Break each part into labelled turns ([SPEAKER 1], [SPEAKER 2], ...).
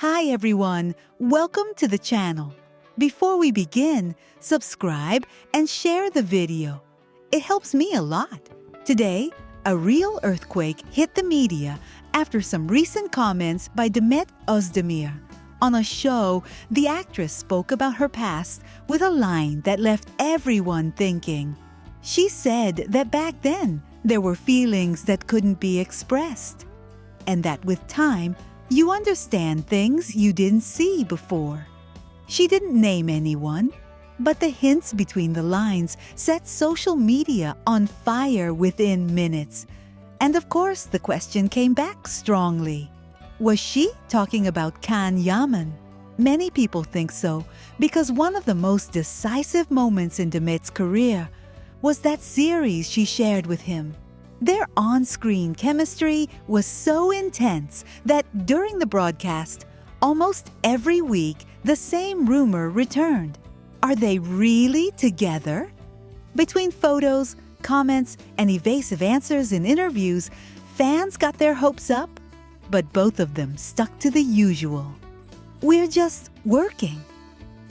[SPEAKER 1] Hi everyone, welcome to the channel. Before we begin, subscribe and share the video. It helps me a lot. Today, a real earthquake hit the media after some recent comments by Demet. On a show, the actress spoke about her past with a line that left everyone thinking. She said that back then, there were feelings that couldn't be expressed, and that with time, you understand things you didn't see before. She didn't name anyone, but the hints between the lines set social media on fire within minutes. And of course, the question came back strongly. Was she talking about Yaman? Many people think so because one of the most decisive moments in Demet's career was that series she shared with him. Their on-screen chemistry was so intense that during the broadcast, almost every week, the same rumor returned. Are they really together? Between photos, comments, and evasive answers in interviews, fans got their hopes up, but both of them stuck to the usual. We're just working.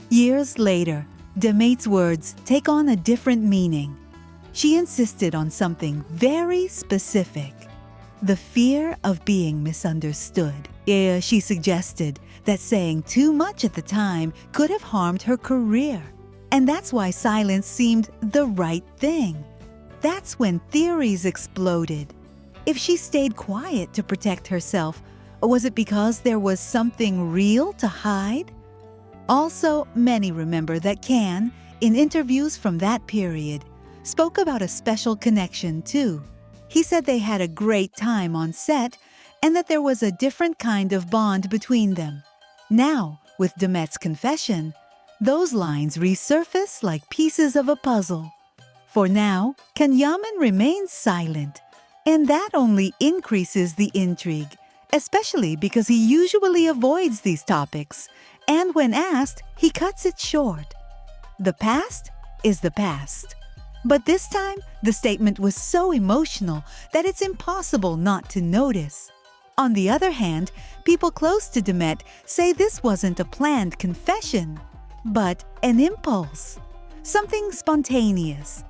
[SPEAKER 1] Years later, Demet's words take on a different meaning. She insisted on something very specific: the fear of being misunderstood. She suggested that saying too much at the time could have harmed her career. And that's why silence seemed the right thing. That's when theories exploded. If she stayed quiet to protect herself, was it because there was something real to hide? Also, many remember that Can, in interviews from that period, spoke about a special connection too. He said they had a great time on set and that there was a different kind of bond between them. Now, with Demet's confession, those lines resurface like pieces of a puzzle. For now, Yaman remains silent, and that only increases the intrigue, especially because he usually avoids these topics, and when asked, he cuts it short. The past is the past. But this time, the statement was so emotional that it's impossible not to notice. On the other hand, people close to Demet say this wasn't a planned confession, but an impulse, something spontaneous.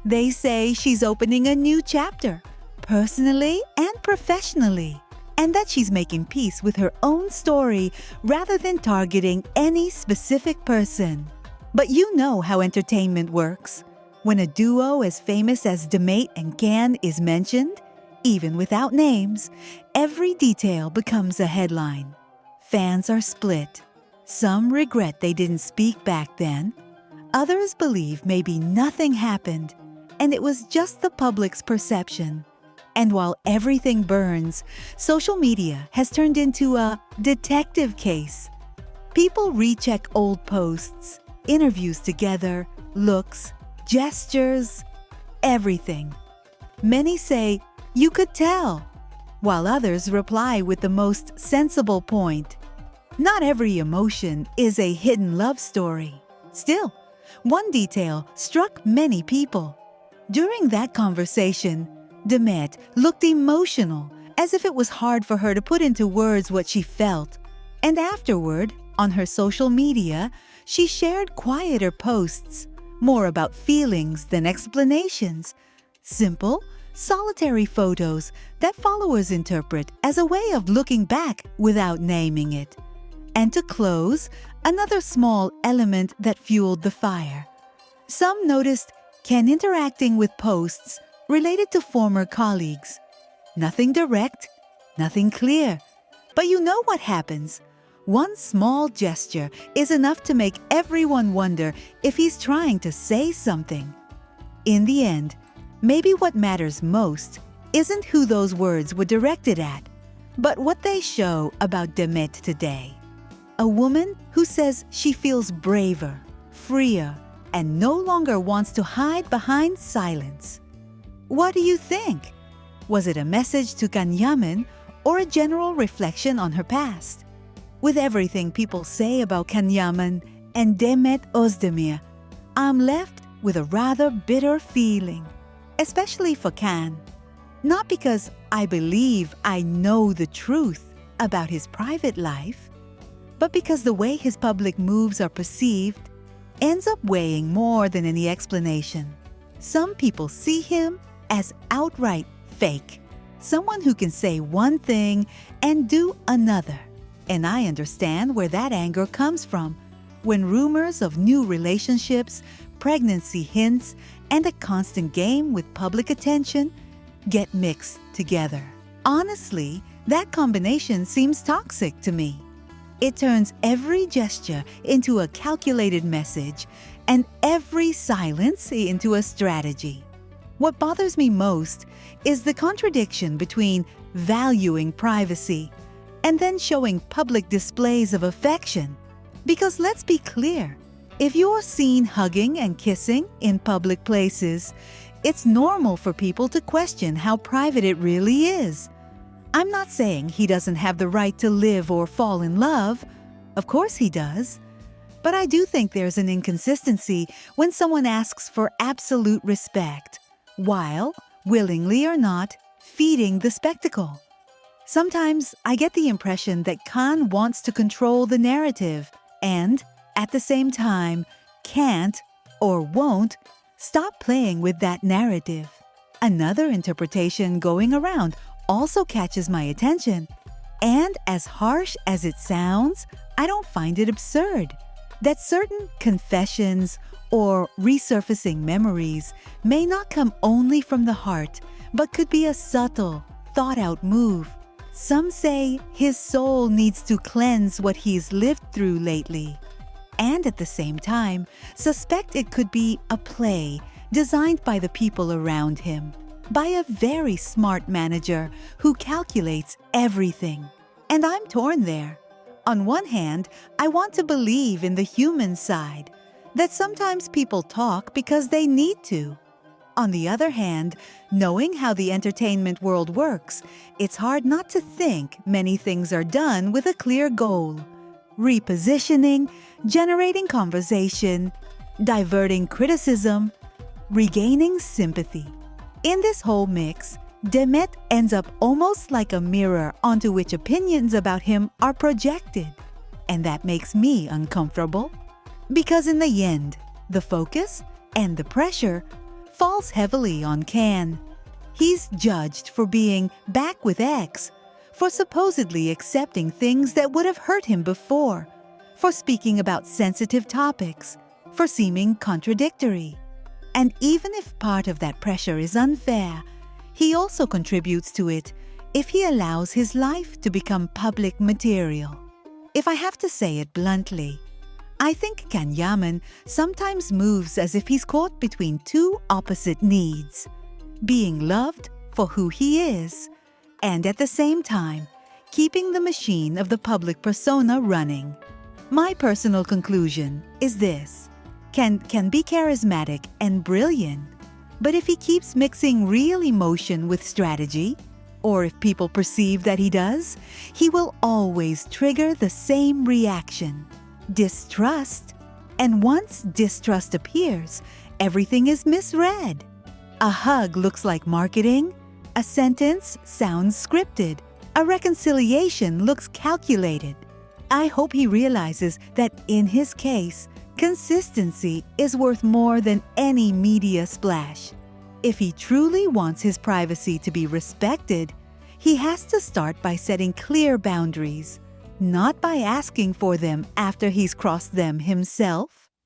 [SPEAKER 1] They say she's opening a new chapter, personally and professionally, and that she's making peace with her own story rather than targeting any specific person. But you know how entertainment works. When a duo as famous as Demet and Can is mentioned, even without names, every detail becomes a headline. Fans are split. Some regret they didn't speak back then. Others believe maybe nothing happened, and it was just the public's perception. And while everything burns, social media has turned into a detective case. People recheck old posts, interviews together, looks, gestures, everything. Many say, "You could tell," while others reply with the most sensible point. Not every emotion is a hidden love story. Still, one detail struck many people. During that conversation, Demet looked emotional, as if it was hard for her to put into words what she felt. And afterward, on her social media, she shared quieter posts, more about feelings than explanations. Simple, solitary photos that followers interpret as a way of looking back without naming it. And to close, another small element that fueled the fire. Some noticed Ken interacting with posts related to former colleagues. Nothing direct, nothing clear. But you know what happens. One small gesture is enough to make everyone wonder if he's trying to say something. In the end, maybe what matters most isn't who those words were directed at, but what they show about Demet today. A woman who says she feels braver, freer, and no longer wants to hide behind silence. What do you think? Was it a message to Yaman or a general reflection on her past? With everything people say about Yaman and Demet, I'm left with a rather bitter feeling, especially for Can. Not because I believe I know the truth about his private life, but because the way his public moves are perceived ends up weighing more than any explanation. Some people see him as outright fake, someone who can say one thing and do another. And I understand where that anger comes from when rumors of new relationships, pregnancy hints, and a constant game with public attention get mixed together. Honestly, that combination seems toxic to me. It turns every gesture into a calculated message and every silence into a strategy. What bothers me most is the contradiction between valuing privacy and then showing public displays of affection. Because let's be clear, if you're seen hugging and kissing in public places, it's normal for people to question how private it really is. I'm not saying he doesn't have the right to live or fall in love. Of course he does. But I do think there's an inconsistency when someone asks for absolute respect, while, willingly or not, feeding the spectacle. Sometimes I get the impression that Khan wants to control the narrative and, at the same time, can't or won't stop playing with that narrative. Another interpretation going around also catches my attention. And as harsh as it sounds, I don't find it absurd that certain confessions or resurfacing memories may not come only from the heart, but could be a subtle, thought-out move. Some say his soul needs to cleanse what he's lived through lately. And at the same time, suspect it could be a play designed by the people around him, by a very smart manager who calculates everything. And I'm torn there. On one hand, I want to believe in the human side, that sometimes people talk because they need to. On the other hand, knowing how the entertainment world works, it's hard not to think many things are done with a clear goal: repositioning, generating conversation, diverting criticism, regaining sympathy. In this whole mix, Demet ends up almost like a mirror onto which opinions about him are projected. And that makes me uncomfortable. Because in the end, the focus and the pressure falls heavily on Khan. He's judged for being back with ex, for supposedly accepting things that would have hurt him before, for speaking about sensitive topics, for seeming contradictory. And even if part of that pressure is unfair, he also contributes to it if he allows his life to become public material. If I have to say it bluntly, I think Yaman sometimes moves as if he's caught between two opposite needs: being loved for who he is, and at the same time, keeping the machine of the public persona running. My personal conclusion is this: can be charismatic and brilliant, but if he keeps mixing real emotion with strategy, or if people perceive that he does, he will always trigger the same reaction: distrust. And once distrust appears, everything is misread. A hug looks like marketing, a sentence sounds scripted, a reconciliation looks calculated. I hope he realizes that in his case, consistency is worth more than any media splash. If he truly wants his privacy to be respected, he has to start by setting clear boundaries, not by asking for them after he's crossed them himself.